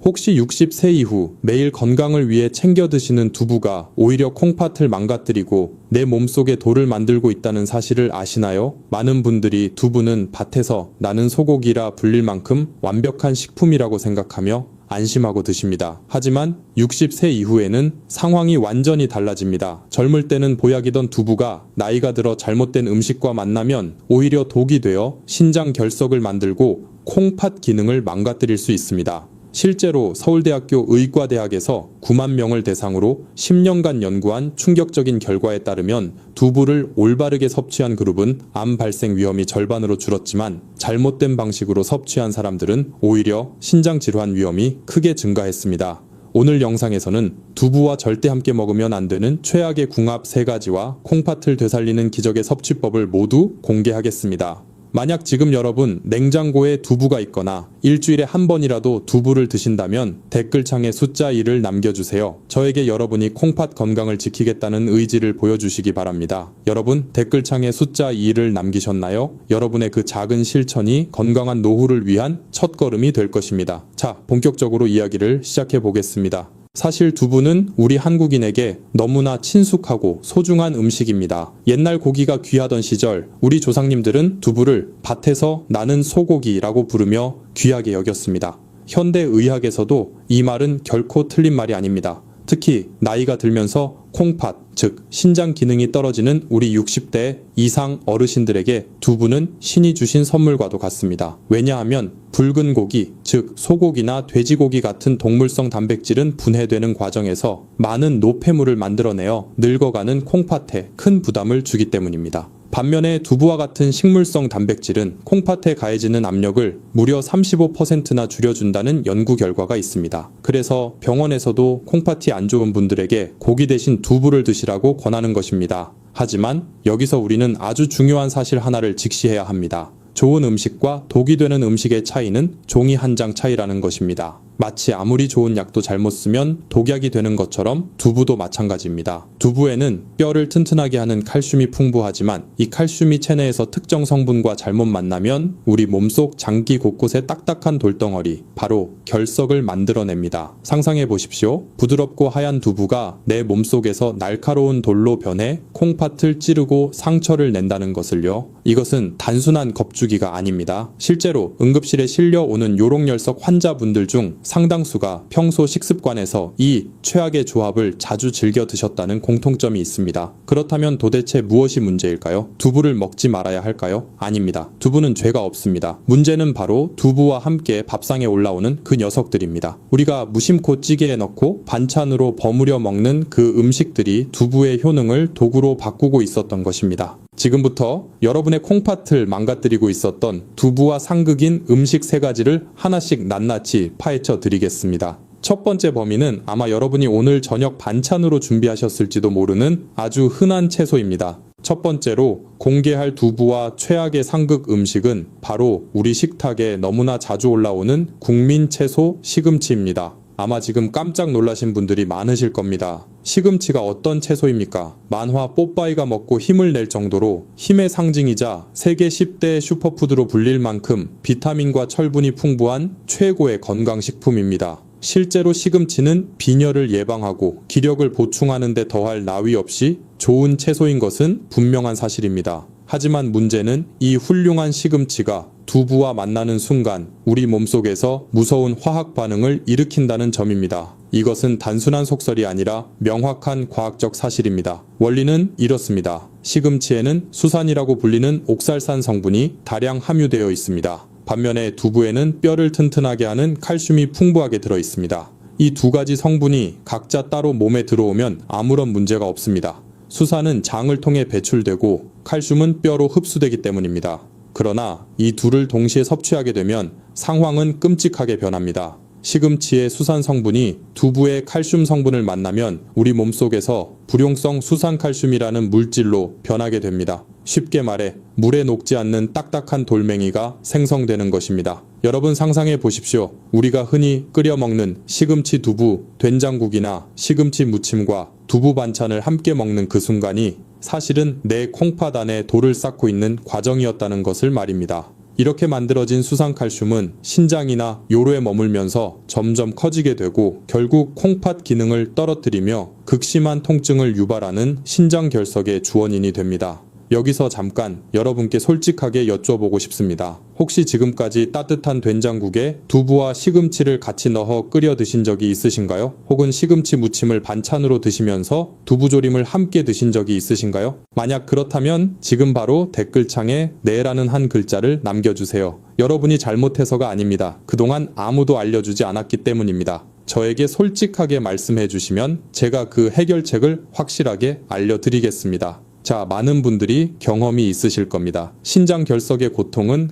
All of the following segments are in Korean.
혹시 60세 이후 매일 건강을 위해 챙겨 드시는 두부가 오히려 콩팥을 망가뜨리고 내 몸속에 돌을 만들고 있다는 사실을 아시나요? 많은 분들이 두부는 밭에서 나는 소고기라 불릴 만큼 완벽한 식품이라고 생각하며 안심하고 드십니다. 하지만 60세 이후에는 상황이 완전히 달라집니다. 젊을 때는 보약이던 두부가 나이가 들어 잘못된 음식과 만나면 오히려 독이 되어 신장 결석을 만들고 콩팥 기능을 망가뜨릴 수 있습니다. 실제로 서울대학교 의과대학에서 9만 명을 대상으로 10년간 연구한 충격적인 결과에 따르면 두부를 올바르게 섭취한 그룹은 암 발생 위험이 절반으로 줄었지만 잘못된 방식으로 섭취한 사람들은 오히려 신장 질환 위험이 크게 증가했습니다. 오늘 영상에서는 두부와 절대 함께 먹으면 안 되는 최악의 궁합 3가지와 콩팥을 되살리는 기적의 섭취법을 모두 공개하겠습니다. 만약 지금 여러분 냉장고에 두부가 있거나 일주일에 한 번이라도 두부를 드신다면 댓글창에 숫자 2를 남겨주세요. 저에게 여러분이 콩팥 건강을 지키겠다는 의지를 보여주시기 바랍니다. 여러분 댓글창에 숫자 2를 남기셨나요? 여러분의 그 작은 실천이 건강한 노후를 위한 첫걸음이 될 것입니다. 자, 본격적으로 이야기를 시작해 보겠습니다. 사실 두부는 우리 한국인에게 너무나 친숙하고 소중한 음식입니다. 옛날 고기가 귀하던 시절 우리 조상님들은 두부를 밭에서 나는 소고기라고 부르며 귀하게 여겼습니다. 현대 의학에서도 이 말은 결코 틀린 말이 아닙니다. 특히 나이가 들면서 콩팥, 즉 신장 기능이 떨어지는 우리 60대 이상 어르신들에게 두부는 신이 주신 선물과도 같습니다. 왜냐하면 붉은 고기, 즉 소고기나 돼지고기 같은 동물성 단백질은 분해되는 과정에서 많은 노폐물을 만들어내어 늙어가는 콩팥에 큰 부담을 주기 때문입니다. 반면에 두부와 같은 식물성 단백질은 콩팥에 가해지는 압력을 무려 35%나 줄여준다는 연구 결과가 있습니다. 그래서 병원에서도 콩팥이 안 좋은 분들에게 고기 대신 두부를 드시라고 권하는 것입니다. 하지만 여기서 우리는 아주 중요한 사실 하나를 직시해야 합니다. 좋은 음식과 독이 되는 음식의 차이는 종이 한 장 차이라는 것입니다. 마치 아무리 좋은 약도 잘못 쓰면 독약이 되는 것처럼 두부도 마찬가지입니다. 두부에는 뼈를 튼튼하게 하는 칼슘이 풍부하지만 이 칼슘이 체내에서 특정 성분과 잘못 만나면 우리 몸속 장기 곳곳에 딱딱한 돌덩어리, 바로 결석을 만들어냅니다. 상상해 보십시오. 부드럽고 하얀 두부가 내 몸속에서 날카로운 돌로 변해 콩팥을 찌르고 상처를 낸다는 것을요. 이것은 단순한 겁주기가 아닙니다. 실제로 응급실에 실려오는 요록열석 환자분들 중 상당수가 평소 식습관에서 이 최악의 조합을 자주 즐겨 드셨다는 공통점이 있습니다. 그렇다면 도대체 무엇이 문제일까요? 두부를 먹지 말아야 할까요? 아닙니다. 두부는 죄가 없습니다. 문제는 바로 두부와 함께 밥상에 올라오는 그 녀석들입니다. 우리가 무심코 찌개에 넣고 반찬으로 버무려 먹는 그 음식들이 두부의 효능을 도구로 바꾸고 있었던 것입니다. 지금부터 여러분의 콩팥을 망가뜨리고 있었던 두부와 상극인 음식 3가지를 하나씩 낱낱이 파헤쳐 드리겠습니다. 첫 번째 범인은 아마 여러분이 오늘 저녁 반찬으로 준비하셨을지도 모르는 아주 흔한 채소입니다. 첫 번째로 공개할 두부와 최악의 상극 음식은 바로 우리 식탁에 너무나 자주 올라오는 국민 채소 시금치입니다. 아마 지금 깜짝 놀라신 분들이 많으실 겁니다. 시금치가 어떤 채소입니까? 만화 뽀빠이가 먹고 힘을 낼 정도로 힘의 상징이자 세계 10대 슈퍼푸드로 불릴 만큼 비타민과 철분이 풍부한 최고의 건강식품입니다. 실제로 시금치는 빈혈을 예방하고 기력을 보충하는 데 더할 나위 없이 좋은 채소인 것은 분명한 사실입니다. 하지만 문제는 이 훌륭한 시금치가 두부와 만나는 순간 우리 몸속에서 무서운 화학 반응을 일으킨다는 점입니다. 이것은 단순한 속설이 아니라 명확한 과학적 사실입니다. 원리는 이렇습니다. 시금치에는 수산이라고 불리는 옥살산 성분이 다량 함유되어 있습니다. 반면에 두부에는 뼈를 튼튼하게 하는 칼슘이 풍부하게 들어 있습니다. 이 2가지 성분이 각자 따로 몸에 들어오면 아무런 문제가 없습니다. 수산은 장을 통해 배출되고 칼슘은 뼈로 흡수되기 때문입니다. 그러나 이 둘을 동시에 섭취하게 되면 상황은 끔찍하게 변합니다. 시금치의 수산 성분이 두부의 칼슘 성분을 만나면 우리 몸속에서 불용성 수산칼슘이라는 물질로 변하게 됩니다. 쉽게 말해 물에 녹지 않는 딱딱한 돌멩이가 생성되는 것입니다. 여러분 상상해 보십시오. 우리가 흔히 끓여 먹는 시금치 두부, 된장국이나 시금치 무침과 두부 반찬을 함께 먹는 그 순간이 사실은 내 콩팥 안에 돌을 쌓고 있는 과정이었다는 것을 말입니다. 이렇게 만들어진 수산칼슘은 신장이나 요로에 머물면서 점점 커지게 되고 결국 콩팥 기능을 떨어뜨리며 극심한 통증을 유발하는 신장결석의 주원인이 됩니다. 여기서 잠깐 여러분께 솔직하게 여쭤보고 싶습니다. 혹시 지금까지 따뜻한 된장국에 두부와 시금치를 같이 넣어 끓여 드신 적이 있으신가요? 혹은 시금치 무침을 반찬으로 드시면서 두부조림을 함께 드신 적이 있으신가요? 만약 그렇다면 지금 바로 댓글창에 네라는 한 글자를 남겨주세요. 여러분이 잘못해서가 아닙니다. 그동안 아무도 알려주지 않았기 때문입니다. 저에게 솔직하게 말씀해 주시면 제가 그 해결책을 확실하게 알려드리겠습니다. 자, 많은 분들이 경험이 있으실 겁니다. 신장결석의 고통은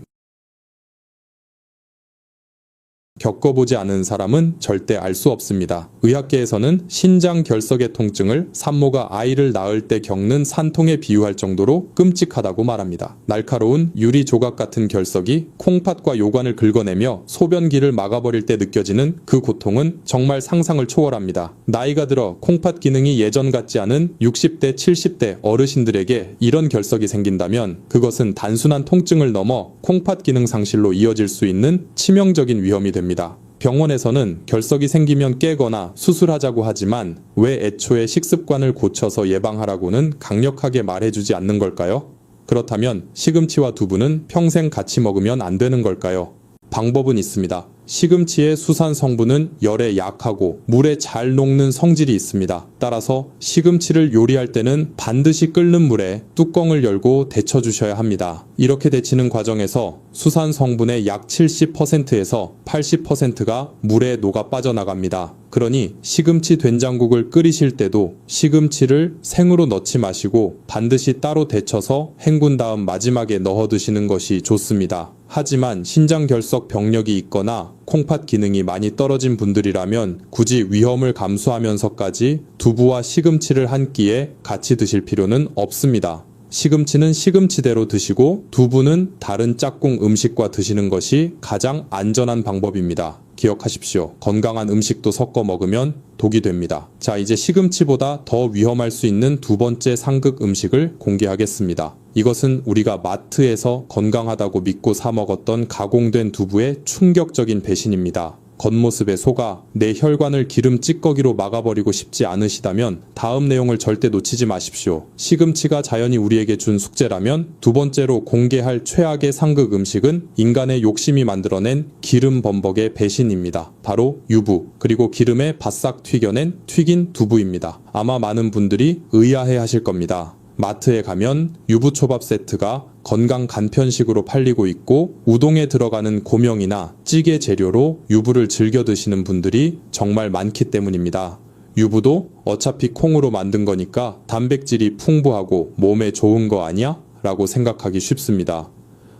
겪어보지 않은 사람은 절대 알 수 없습니다. 의학계에서는 신장결석의 통증을 산모가 아이를 낳을 때 겪는 산통에 비유할 정도로 끔찍하다고 말합니다. 날카로운 유리 조각 같은 결석이 콩팥과 요관을 긁어내며 소변기를 막아버릴 때 느껴지는 그 고통은 정말 상상을 초월합니다. 나이가 들어 콩팥 기능이 예전 같지 않은 60대, 70대 어르신들에게 이런 결석이 생긴다면 그것은 단순한 통증을 넘어 콩팥 기능 상실로 이어질 수 있는 치명적인 위험이 됩니다. 병원에서는 결석이 생기면 깨거나 수술하자고 하지만 왜 애초에 식습관을 고쳐서 예방하라고는 강력하게 말해주지 않는 걸까요? 그렇다면 시금치와 두부는 평생 같이 먹으면 안 되는 걸까요? 방법은 있습니다. 시금치의 수산 성분은 열에 약하고 물에 잘 녹는 성질이 있습니다. 따라서 시금치를 요리할 때는 반드시 끓는 물에 뚜껑을 열고 데쳐주셔야 합니다. 이렇게 데치는 과정에서 수산 성분의 약 70%에서 80%가 물에 녹아 빠져나갑니다. 그러니 시금치 된장국을 끓이실 때도 시금치를 생으로 넣지 마시고 반드시 따로 데쳐서 헹군 다음 마지막에 넣어 드시는 것이 좋습니다. 하지만 신장결석 병력이 있거나 콩팥 기능이 많이 떨어진 분들이라면 굳이 위험을 감수하면서까지 두부와 시금치를 한 끼에 같이 드실 필요는 없습니다. 시금치는 시금치대로 드시고 두부는 다른 짝꿍 음식과 드시는 것이 가장 안전한 방법입니다. 기억하십시오. 건강한 음식도 섞어 먹으면 독이 됩니다. 자, 이제 시금치보다 더 위험할 수 있는 두 번째 상극 음식을 공개하겠습니다. 이것은 우리가 마트에서 건강하다고 믿고 사 먹었던 가공된 두부의 충격적인 배신입니다. 겉모습에 속아 내 혈관을 기름 찌꺼기로 막아버리고 싶지 않으시다면 다음 내용을 절대 놓치지 마십시오. 시금치가 자연이 우리에게 준 숙제라면 두 번째로 공개할 최악의 상극 음식은 인간의 욕심이 만들어낸 기름 범벅의 배신입니다. 바로 유부, 그리고 기름에 바싹 튀겨낸 튀긴 두부입니다. 아마 많은 분들이 의아해 하실 겁니다. 마트에 가면 유부초밥 세트가 건강 간편식으로 팔리고 있고 우동에 들어가는 고명이나 찌개 재료로 유부를 즐겨 드시는 분들이 정말 많기 때문입니다. 유부도 어차피 콩으로 만든 거니까 단백질이 풍부하고 몸에 좋은 거 아니야? 라고 생각하기 쉽습니다.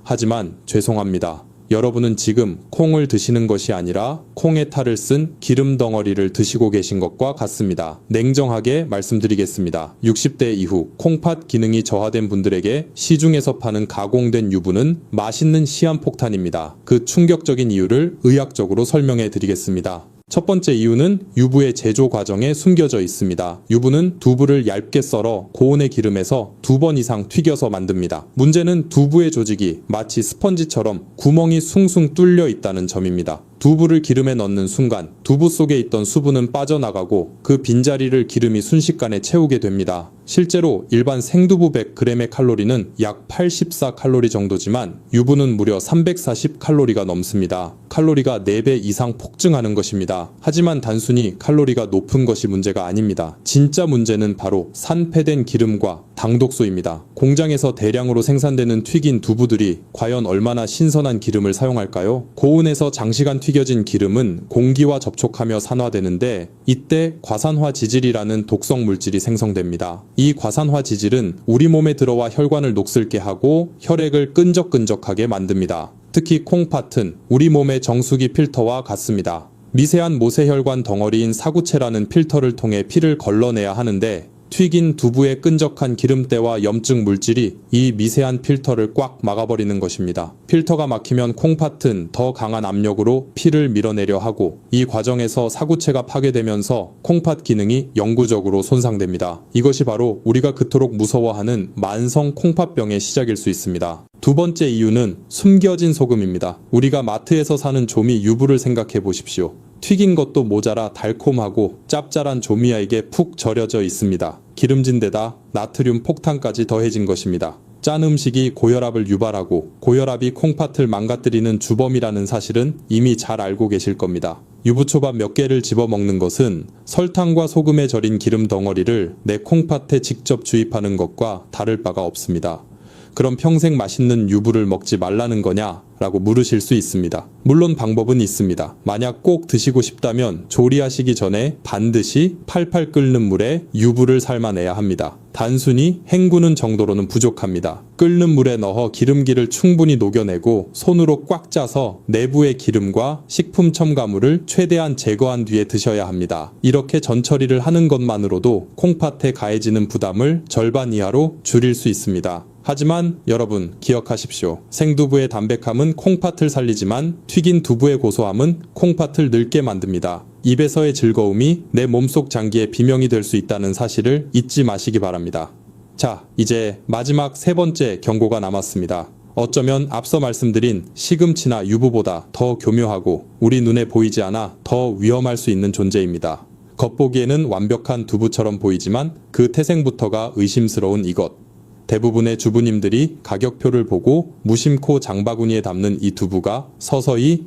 하지만 죄송합니다. 여러분은 지금 콩을 드시는 것이 아니라 콩의 탈을 쓴 기름 덩어리를 드시고 계신 것과 같습니다. 냉정하게 말씀드리겠습니다. 60대 이후 콩팥 기능이 저하된 분들에게 시중에서 파는 가공된 유부는 맛있는 시한폭탄입니다. 그 충격적인 이유를 의학적으로 설명해 드리겠습니다. 첫 번째 이유는 유부의 제조 과정에 숨겨져 있습니다. 유부는 두부를 얇게 썰어 고온의 기름에서 2번 이상 튀겨서 만듭니다. 문제는 두부의 조직이 마치 스펀지처럼 구멍이 숭숭 뚫려 있다는 점입니다. 두부를 기름에 넣는 순간 두부 속에 있던 수분은 빠져나가고 그 빈자리를 기름이 순식간에 채우게 됩니다. 실제로 일반 생두부 100g의 칼로리는 약 84칼로리 정도지만 유부는 무려 340칼로리가 넘습니다. 칼로리가 4배 이상 폭증하는 것입니다. 하지만 단순히 칼로리가 높은 것이 문제가 아닙니다. 진짜 문제는 바로 산패된 기름과 당독소입니다. 공장에서 대량으로 생산되는 튀긴 두부들이 과연 얼마나 신선한 기름을 사용할까요? 고온에서 장시간 튀겨진 기름은 공기와 접촉하며 산화되는데 이때 과산화 지질이라는 독성 물질이 생성됩니다. 이 과산화 지질은 우리 몸에 들어와 혈관을 녹슬게 하고 혈액을 끈적끈적하게 만듭니다. 특히 콩팥은 우리 몸의 정수기 필터와 같습니다. 미세한 모세혈관 덩어리인 사구체라는 필터를 통해 피를 걸러내야 하는데 튀긴 두부의 끈적한 기름때와 염증 물질이 이 미세한 필터를 꽉 막아버리는 것입니다. 필터가 막히면 콩팥은 더 강한 압력으로 피를 밀어내려 하고 이 과정에서 사구체가 파괴되면서 콩팥 기능이 영구적으로 손상됩니다. 이것이 바로 우리가 그토록 무서워하는 만성 콩팥병의 시작일 수 있습니다. 두 번째 이유는 숨겨진 소금입니다. 우리가 마트에서 사는 조미 유부를 생각해 보십시오. 튀긴 것도 모자라 달콤하고 짭짤한 조미야에게 푹 절여져 있습니다. 기름진 데다 나트륨 폭탄까지 더해진 것입니다. 짠 음식이 고혈압을 유발하고 고혈압이 콩팥을 망가뜨리는 주범이라는 사실은 이미 잘 알고 계실 겁니다. 유부초밥 몇 개를 집어 먹는 것은 설탕과 소금에 절인 기름 덩어리를 내 콩팥에 직접 주입하는 것과 다를 바가 없습니다. 그럼 평생 맛있는 유부를 먹지 말라는 거냐? 라고 물으실 수 있습니다. 물론 방법은 있습니다. 만약 꼭 드시고 싶다면 조리하시기 전에 반드시 팔팔 끓는 물에 유부를 삶아내야 합니다. 단순히 헹구는 정도로는 부족합니다. 끓는 물에 넣어 기름기를 충분히 녹여내고 손으로 꽉 짜서 내부의 기름과 식품 첨가물을 최대한 제거한 뒤에 드셔야 합니다. 이렇게 전처리를 하는 것만으로도 콩팥에 가해지는 부담을 절반 이하로 줄일 수 있습니다. 하지만 여러분 기억하십시오. 생두부의 담백함은 콩팥을 살리지만 튀긴 두부의 고소함은 콩팥을 늙게 만듭니다. 입에서의 즐거움이 내 몸속 장기의 비명이 될 수 있다는 사실을 잊지 마시기 바랍니다. 자, 이제 마지막 세 번째 경고가 남았습니다. 어쩌면 앞서 말씀드린 시금치나 유부보다 더 교묘하고 우리 눈에 보이지 않아 더 위험할 수 있는 존재입니다. 겉보기에는 완벽한 두부처럼 보이지만 그 태생부터가 의심스러운 이것. 대부분의 주부님들이 가격표를 보고 무심코 장바구니에 담는 이 두부가 서서히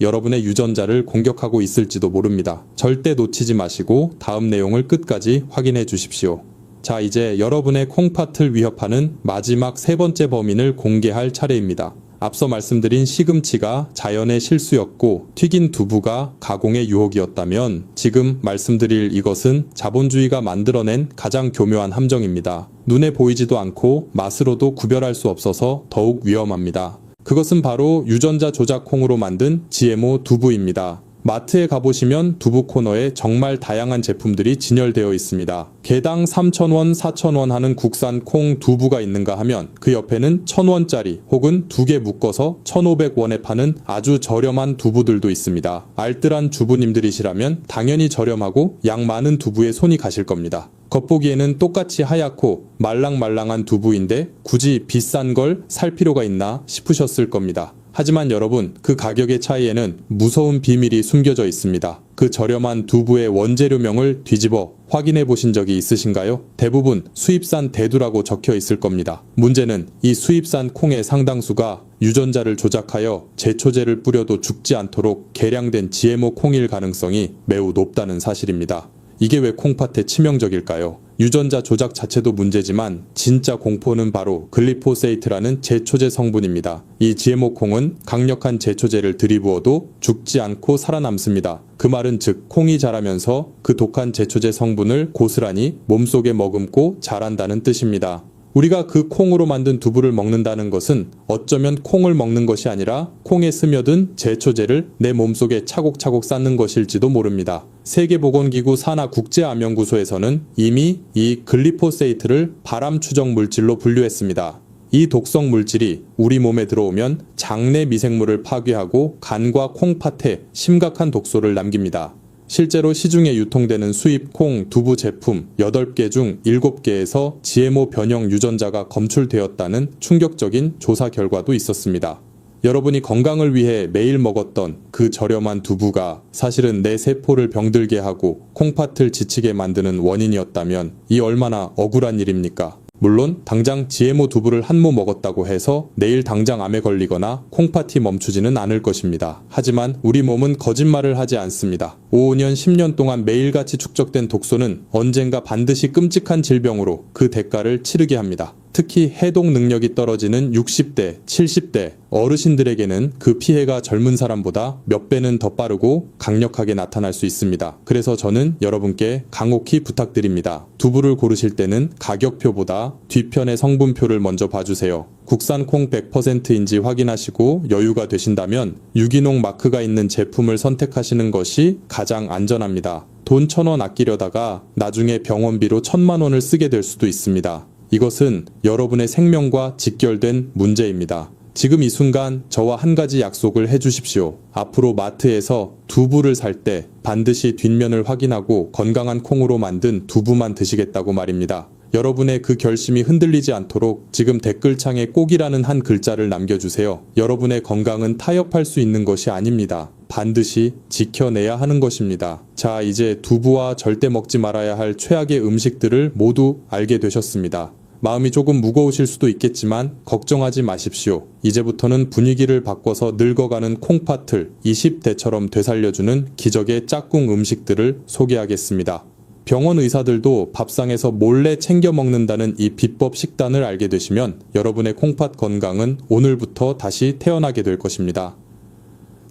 여러분의 유전자를 공격하고 있을지도 모릅니다. 절대 놓치지 마시고 다음 내용을 끝까지 확인해 주십시오. 자, 이제 여러분의 콩팥을 위협하는 마지막 세 번째 범인을 공개할 차례입니다. 앞서 말씀드린 시금치가 자연의 실수였고 튀긴 두부가 가공의 유혹이었다면 지금 말씀드릴 이것은 자본주의가 만들어낸 가장 교묘한 함정입니다. 눈에 보이지도 않고 맛으로도 구별할 수 없어서 더욱 위험합니다. 그것은 바로 유전자 조작 콩으로 만든 GMO 두부입니다. 마트에 가보시면 두부 코너에 정말 다양한 제품들이 진열되어 있습니다. 개당 3,000원, 4,000원 하는 국산 콩 두부가 있는가 하면 그 옆에는 1,000원짜리 혹은 2개 묶어서 1,500원에 파는 아주 저렴한 두부들도 있습니다. 알뜰한 주부님들이시라면 당연히 저렴하고 양 많은 두부에 손이 가실 겁니다. 겉보기에는 똑같이 하얗고 말랑말랑한 두부인데 굳이 비싼 걸 살 필요가 있나 싶으셨을 겁니다. 하지만 여러분, 그 가격의 차이에는 무서운 비밀이 숨겨져 있습니다. 그 저렴한 두부의 원재료명을 뒤집어 확인해 보신 적이 있으신가요? 대부분 수입산 대두라고 적혀 있을 겁니다. 문제는 이 수입산 콩의 상당수가 유전자를 조작하여 제초제를 뿌려도 죽지 않도록 개량된 GMO 콩일 가능성이 매우 높다는 사실입니다. 이게 왜 콩팥에 치명적일까요? 유전자 조작 자체도 문제지만 진짜 공포는 바로 글리포세이트라는 제초제 성분입니다. 이 GMO 콩은 강력한 제초제를 들이부어도 죽지 않고 살아남습니다. 그 말은 즉 콩이 자라면서 그 독한 제초제 성분을 고스란히 몸속에 머금고 자란다는 뜻입니다. 우리가 그 콩으로 만든 두부를 먹는다는 것은 어쩌면 콩을 먹는 것이 아니라 콩에 스며든 제초제를 내 몸속에 차곡차곡 쌓는 것일지도 모릅니다. 세계보건기구 산하국제암연구소에서는 이미 이 글리포세이트를 발암 추적 물질로 분류했습니다. 이 독성 물질이 우리 몸에 들어오면 장내 미생물을 파괴하고 간과 콩팥에 심각한 독소를 남깁니다. 실제로 시중에 유통되는 수입 콩 두부 제품 8개 중 7개에서 GMO 변형 유전자가 검출되었다는 충격적인 조사 결과도 있었습니다. 여러분이 건강을 위해 매일 먹었던 그 저렴한 두부가 사실은 내 세포를 병들게 하고 콩팥을 지치게 만드는 원인이었다면 이 얼마나 억울한 일입니까? 물론 당장 GMO 두부를 한 모 먹었다고 해서 내일 당장 암에 걸리거나 콩팥이 멈추지는 않을 것입니다. 하지만 우리 몸은 거짓말을 하지 않습니다. 5년, 10년 동안 매일같이 축적된 독소는 언젠가 반드시 끔찍한 질병으로 그 대가를 치르게 합니다. 특히 해독 능력이 떨어지는 60대, 70대 어르신들에게는 그 피해가 젊은 사람보다 몇 배는 더 빠르고 강력하게 나타날 수 있습니다. 그래서 저는 여러분께 강혹히 부탁드립니다. 두부를 고르실 때는 가격표보다 뒤편의 성분표를 먼저 봐주세요. 국산 콩 100%인지 확인하시고 여유가 되신다면 유기농 마크가 있는 제품을 선택하시는 것이 가장 안전합니다. 돈 1,000원 아끼려다가 나중에 병원비로 1,000만 원을 쓰게 될 수도 있습니다. 이것은 여러분의 생명과 직결된 문제입니다. 지금 이 순간 저와 한 가지 약속을 해주십시오. 앞으로 마트에서 두부를 살 때 반드시 뒷면을 확인하고 건강한 콩으로 만든 두부만 드시겠다고 말입니다. 여러분의 그 결심이 흔들리지 않도록 지금 댓글창에 꼭이라는 한 글자를 남겨주세요. 여러분의 건강은 타협할 수 있는 것이 아닙니다. 반드시 지켜내야 하는 것입니다. 자, 이제 두부와 절대 먹지 말아야 할 최악의 음식들을 모두 알게 되셨습니다. 마음이 조금 무거우실 수도 있겠지만 걱정하지 마십시오. 이제부터는 분위기를 바꿔서 늙어가는 콩팥을 20대처럼 되살려주는 기적의 짝꿍 음식들을 소개하겠습니다. 병원 의사들도 밥상에서 몰래 챙겨 먹는다는 이 비법 식단을 알게 되시면 여러분의 콩팥 건강은 오늘부터 다시 태어나게 될 것입니다.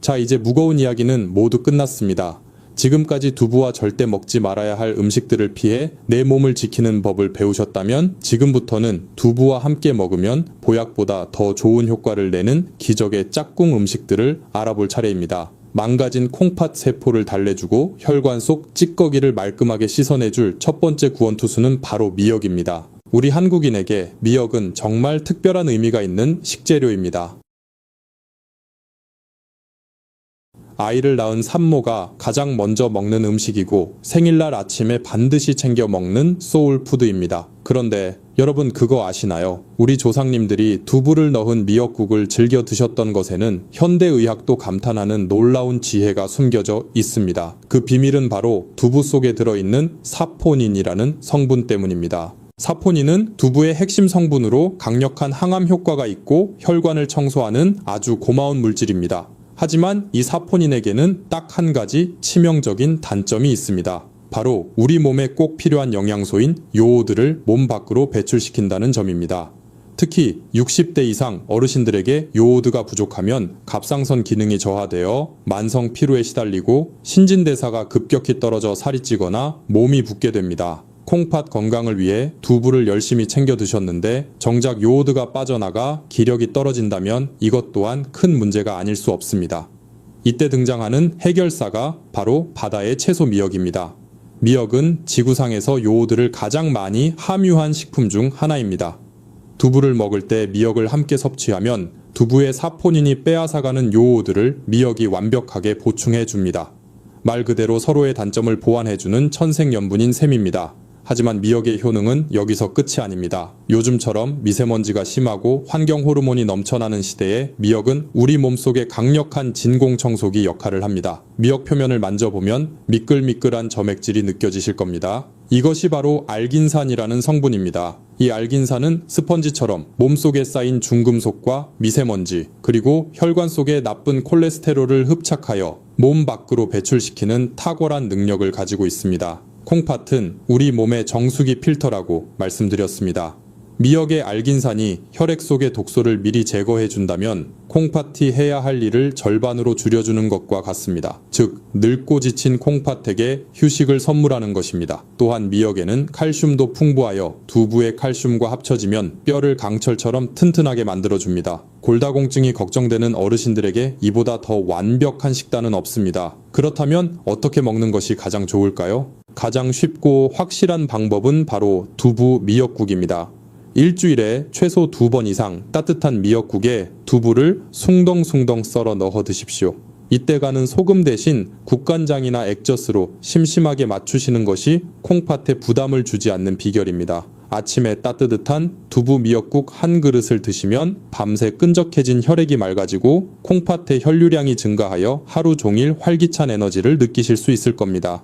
자, 이제 무거운 이야기는 모두 끝났습니다. 지금까지 두부와 절대 먹지 말아야 할 음식들을 피해 내 몸을 지키는 법을 배우셨다면 지금부터는 두부와 함께 먹으면 보약보다 더 좋은 효과를 내는 기적의 짝꿍 음식들을 알아볼 차례입니다. 망가진 콩팥 세포를 달래주고 혈관 속 찌꺼기를 말끔하게 씻어내줄 첫 번째 구원투수는 바로 미역입니다. 우리 한국인에게 미역은 정말 특별한 의미가 있는 식재료입니다. 아이를 낳은 산모가 가장 먼저 먹는 음식이고 생일날 아침에 반드시 챙겨 먹는 소울푸드입니다. 그런데 여러분 그거 아시나요? 우리 조상님들이 두부를 넣은 미역국을 즐겨 드셨던 것에는 현대의학도 감탄하는 놀라운 지혜가 숨겨져 있습니다. 그 비밀은 바로 두부 속에 들어있는 사포닌이라는 성분 때문입니다. 사포닌은 두부의 핵심 성분으로 강력한 항암 효과가 있고 혈관을 청소하는 아주 고마운 물질입니다. 하지만 이 사포닌에게는 딱 한 가지 치명적인 단점이 있습니다. 바로 우리 몸에 꼭 필요한 영양소인 요오드를 몸 밖으로 배출시킨다는 점입니다. 특히 60대 이상 어르신들에게 요오드가 부족하면 갑상선 기능이 저하되어 만성 피로에 시달리고 신진대사가 급격히 떨어져 살이 찌거나 몸이 붓게 됩니다. 콩팥 건강을 위해 두부를 열심히 챙겨 드셨는데 정작 요오드가 빠져나가 기력이 떨어진다면 이것 또한 큰 문제가 아닐 수 없습니다. 이때 등장하는 해결사가 바로 바다의 채소 미역입니다. 미역은 지구상에서 요오드를 가장 많이 함유한 식품 중 하나입니다. 두부를 먹을 때 미역을 함께 섭취하면 두부의 사포닌이 빼앗아가는 요오드를 미역이 완벽하게 보충해 줍니다. 말 그대로 서로의 단점을 보완해주는 천생연분인 셈입니다. 하지만 미역의 효능은 여기서 끝이 아닙니다. 요즘처럼 미세먼지가 심하고 환경 호르몬이 넘쳐나는 시대에 미역은 우리 몸속의 강력한 진공청소기 역할을 합니다. 미역 표면을 만져보면 미끌미끌한 점액질이 느껴지실 겁니다. 이것이 바로 알긴산이라는 성분입니다. 이 알긴산은 스펀지처럼 몸속에 쌓인 중금속과 미세먼지 그리고 혈관 속의 나쁜 콜레스테롤을 흡착하여 몸 밖으로 배출시키는 탁월한 능력을 가지고 있습니다. 콩팥은 우리 몸의 정수기 필터라고 말씀드렸습니다. 미역의 알긴산이 혈액 속의 독소를 미리 제거해준다면 콩팥이 해야 할 일을 절반으로 줄여주는 것과 같습니다. 즉, 늙고 지친 콩팥에게 휴식을 선물하는 것입니다. 또한 미역에는 칼슘도 풍부하여 두부의 칼슘과 합쳐지면 뼈를 강철처럼 튼튼하게 만들어줍니다. 골다공증이 걱정되는 어르신들에게 이보다 더 완벽한 식단은 없습니다. 그렇다면 어떻게 먹는 것이 가장 좋을까요? 가장 쉽고 확실한 방법은 바로 두부 미역국입니다. 일주일에 최소 2번 이상 따뜻한 미역국에 두부를 숭덩숭덩 썰어 넣어 드십시오. 이때 가는 소금 대신 국간장이나 액젓으로 심심하게 맞추시는 것이 콩팥에 부담을 주지 않는 비결입니다. 아침에 따뜻한 두부 미역국 한 그릇을 드시면 밤새 끈적해진 혈액이 맑아지고 콩팥의 혈류량이 증가하여 하루 종일 활기찬 에너지를 느끼실 수 있을 겁니다.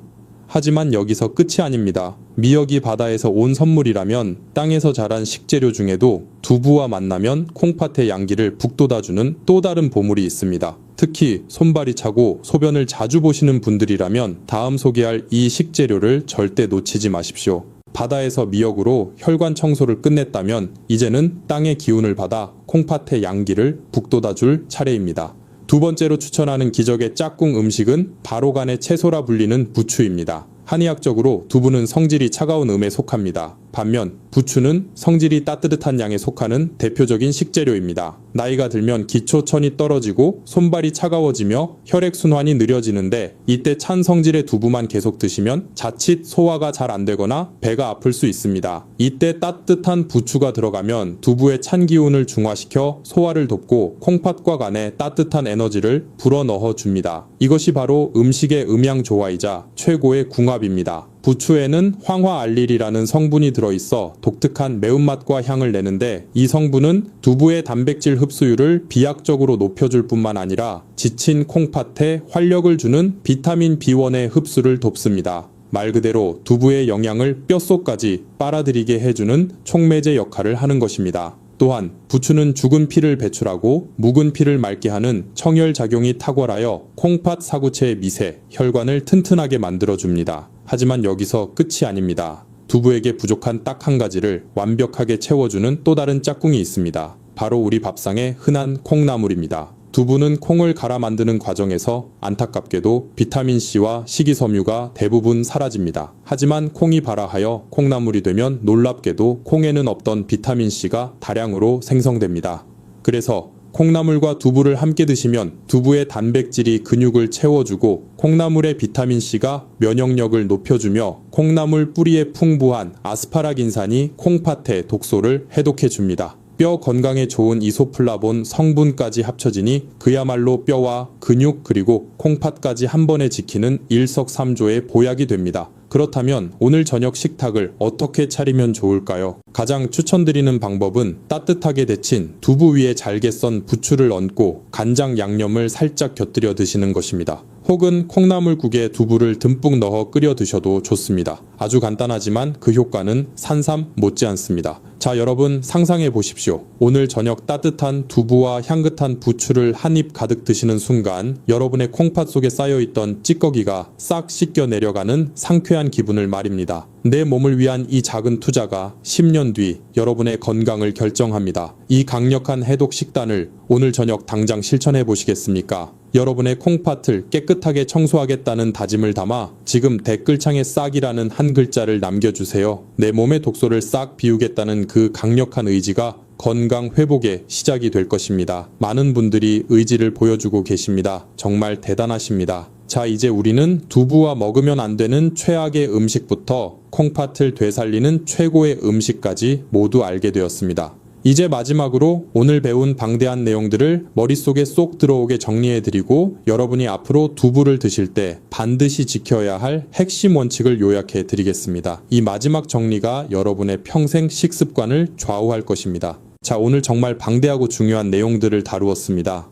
하지만 여기서 끝이 아닙니다. 미역이 바다에서 온 선물이라면 땅에서 자란 식재료 중에도 두부와 만나면 콩팥의 양기를 북돋아주는 또 다른 보물이 있습니다. 특히 손발이 차고 소변을 자주 보시는 분들이라면 다음 소개할 이 식재료를 절대 놓치지 마십시오. 바다에서 미역으로 혈관 청소를 끝냈다면 이제는 땅의 기운을 받아 콩팥의 양기를 북돋아줄 차례입니다. 두 번째로 추천하는 기적의 짝꿍 음식은 바로간의 채소라 불리는 부추입니다. 한의학적으로 두부는 성질이 차가운 음에 속합니다. 반면 부추는 성질이 따뜻한 양에 속하는 대표적인 식재료입니다. 나이가 들면 기초천이 떨어지고 손발이 차가워지며 혈액순환이 느려지는데 이때 찬 성질의 두부만 계속 드시면 자칫 소화가 잘 안되거나 배가 아플 수 있습니다. 이때 따뜻한 부추가 들어가면 두부의 찬 기운을 중화시켜 소화를 돕고 콩팥과 간에 따뜻한 에너지를 불어넣어 줍니다. 이것이 바로 음식의 음양조화이자 최고의 궁합입니다. 부추에는 황화알릴이라는 성분이 들어있어 독특한 매운맛과 향을 내는데 이 성분은 두부의 단백질 흡수율을 비약적으로 높여줄 뿐만 아니라 지친 콩팥에 활력을 주는 비타민 B1의 흡수를 돕습니다. 말 그대로 두부의 영양을 뼛속까지 빨아들이게 해주는 촉매제 역할을 하는 것입니다. 또한 부추는 죽은 피를 배출하고 묵은 피를 맑게 하는 청혈작용이 탁월하여 콩팥 사구체의 미세, 혈관을 튼튼하게 만들어줍니다. 하지만 여기서 끝이 아닙니다. 두부에게 부족한 딱 한 가지를 완벽하게 채워주는 또 다른 짝꿍이 있습니다. 바로 우리 밥상의 흔한 콩나물입니다. 두부는 콩을 갈아 만드는 과정에서 안타깝게도 비타민C와 식이섬유가 대부분 사라집니다. 하지만 콩이 발화하여 콩나물이 되면 놀랍게도 콩에는 없던 비타민C가 다량으로 생성됩니다. 그래서 콩나물과 두부를 함께 드시면 두부의 단백질이 근육을 채워주고 콩나물의 비타민C가 면역력을 높여주며 콩나물 뿌리에 풍부한 아스파라긴산이 콩팥의 독소를 해독해줍니다. 뼈 건강에 좋은 이소플라본 성분까지 합쳐지니 그야말로 뼈와 근육 그리고 콩팥까지 한 번에 지키는 일석삼조의 보약이 됩니다. 그렇다면 오늘 저녁 식탁을 어떻게 차리면 좋을까요? 가장 추천드리는 방법은 따뜻하게 데친 두부 위에 잘게 썬 부추를 얹고 간장 양념을 살짝 곁들여 드시는 것입니다. 혹은 콩나물국에 두부를 듬뿍 넣어 끓여 드셔도 좋습니다. 아주 간단하지만 그 효과는 산삼 못지않습니다. 자, 여러분 상상해 보십시오. 오늘 저녁 따뜻한 두부와 향긋한 부추를 한 입 가득 드시는 순간 여러분의 콩팥 속에 쌓여있던 찌꺼기가 싹 씻겨 내려가는 상쾌한 기분을 말입니다. 내 몸을 위한 이 작은 투자가 10년 뒤 여러분의 건강을 결정합니다. 이 강력한 해독 식단을 오늘 저녁 당장 실천해 보시겠습니까? 여러분의 콩팥을 깨끗하게 청소하겠다는 다짐을 담아 지금 댓글창에 싹이라는 한 글자를 남겨주세요. 내 몸의 독소를 싹 비우겠다는 그 강력한 의지가 건강 회복의 시작이 될 것입니다. 많은 분들이 의지를 보여주고 계십니다. 정말 대단하십니다. 자, 이제 우리는 두부와 먹으면 안 되는 최악의 음식부터 콩팥을 되살리는 최고의 음식까지 모두 알게 되었습니다. 이제 마지막으로 오늘 배운 방대한 내용들을 머릿속에 쏙 들어오게 정리해드리고 여러분이 앞으로 두부를 드실 때 반드시 지켜야 할 핵심 원칙을 요약해 드리겠습니다. 이 마지막 정리가 여러분의 평생 식습관을 좌우할 것입니다. 자, 오늘 정말 방대하고 중요한 내용들을 다루었습니다.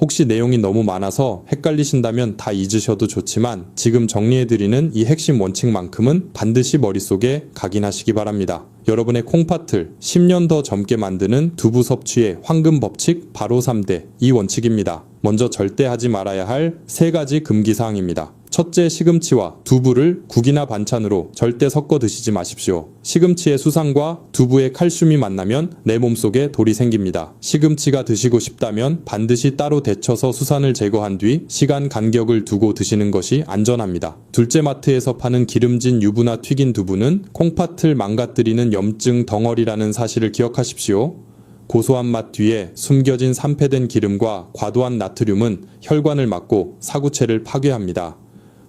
혹시 내용이 너무 많아서 헷갈리신다면 다 잊으셔도 좋지만 지금 정리해드리는 이 핵심 원칙만큼은 반드시 머릿속에 각인하시기 바랍니다. 여러분의 콩팥을 10년 더 젊게 만드는 두부 섭취의 황금 법칙 바로 3대 이 원칙입니다. 먼저 절대 하지 말아야 할 3가지 금기사항입니다. 첫째, 시금치와 두부를 국이나 반찬으로 절대 섞어 드시지 마십시오. 시금치의 수산과 두부의 칼슘이 만나면 내 몸속에 돌이 생깁니다. 시금치가 드시고 싶다면 반드시 따로 데쳐서 수산을 제거한 뒤 시간 간격을 두고 드시는 것이 안전합니다. 둘째, 마트에서 파는 기름진 유부나 튀긴 두부는 콩팥을 망가뜨리는 염증 덩어리라는 사실을 기억하십시오. 고소한 맛 뒤에 숨겨진 산패된 기름과 과도한 나트륨은 혈관을 막고 사구체를 파괴합니다.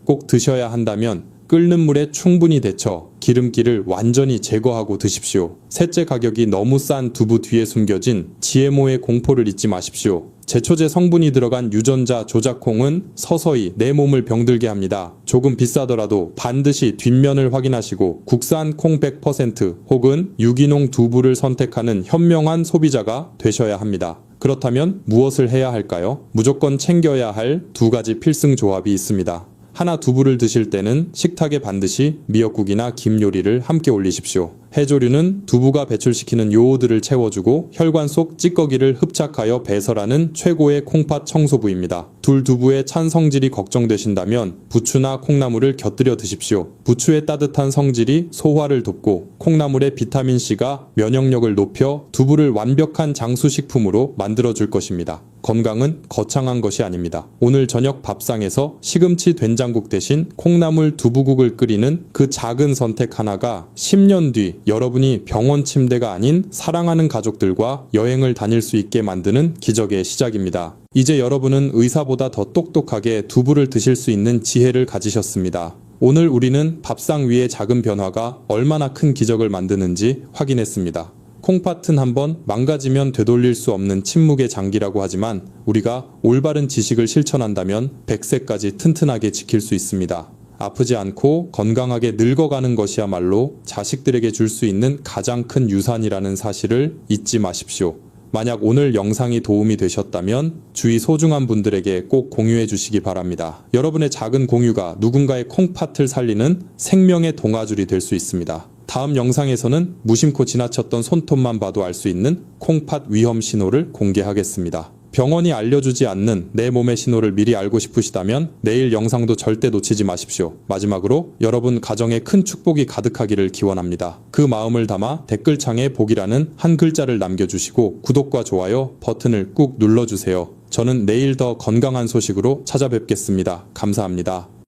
꼭 드셔야 한다면 끓는 물에 충분히 데쳐 기름기를 완전히 제거하고 드십시오. 셋째, 가격이 너무 싼 두부 뒤에 숨겨진 GMO의 공포를 잊지 마십시오. 제초제 성분이 들어간 유전자 조작콩은 서서히 내 몸을 병들게 합니다. 조금 비싸더라도 반드시 뒷면을 확인하시고 국산 콩 100% 혹은 유기농 두부를 선택하는 현명한 소비자가 되셔야 합니다. 그렇다면 무엇을 해야 할까요? 무조건 챙겨야 할 2가지 필승 조합이 있습니다. 하나, 두부를 드실 때는 식탁에 반드시 미역국이나 김 요리를 함께 올리십시오. 해조류는 두부가 배출시키는 요오드를 채워주고 혈관 속 찌꺼기를 흡착하여 배설하는 최고의 콩팥 청소부입니다. 둘 두부의 찬 성질이 걱정되신다면 부추나 콩나물을 곁들여 드십시오. 부추의 따뜻한 성질이 소화를 돕고 콩나물의 비타민C가 면역력을 높여 두부를 완벽한 장수식품으로 만들어줄 것입니다. 건강은 거창한 것이 아닙니다. 오늘 저녁 밥상에서 시금치 된장국 대신 콩나물 두부국을 끓이는 그 작은 선택 하나가 10년 뒤 여러분이 병원 침대가 아닌 사랑하는 가족들과 여행을 다닐 수 있게 만드는 기적의 시작입니다. 이제 여러분은 의사보다 더 똑똑하게 두부를 드실 수 있는 지혜를 가지셨습니다. 오늘 우리는 밥상 위의 작은 변화가 얼마나 큰 기적을 만드는지 확인했습니다. 콩팥은 한번 망가지면 되돌릴 수 없는 침묵의 장기라고 하지만 우리가 올바른 지식을 실천한다면 100세까지 튼튼하게 지킬 수 있습니다. 아프지 않고 건강하게 늙어가는 것이야말로 자식들에게 줄 수 있는 가장 큰 유산이라는 사실을 잊지 마십시오. 만약 오늘 영상이 도움이 되셨다면 주위 소중한 분들에게 꼭 공유해 주시기 바랍니다. 여러분의 작은 공유가 누군가의 콩팥을 살리는 생명의 동아줄이 될 수 있습니다. 다음 영상에서는 무심코 지나쳤던 손톱만 봐도 알 수 있는 콩팥 위험 신호를 공개하겠습니다. 병원이 알려주지 않는 내 몸의 신호를 미리 알고 싶으시다면 내일 영상도 절대 놓치지 마십시오. 마지막으로 여러분 가정에 큰 축복이 가득하기를 기원합니다. 그 마음을 담아 댓글창에 복이라는 한 글자를 남겨주시고 구독과 좋아요 버튼을 꾹 눌러주세요. 저는 내일 더 건강한 소식으로 찾아뵙겠습니다. 감사합니다.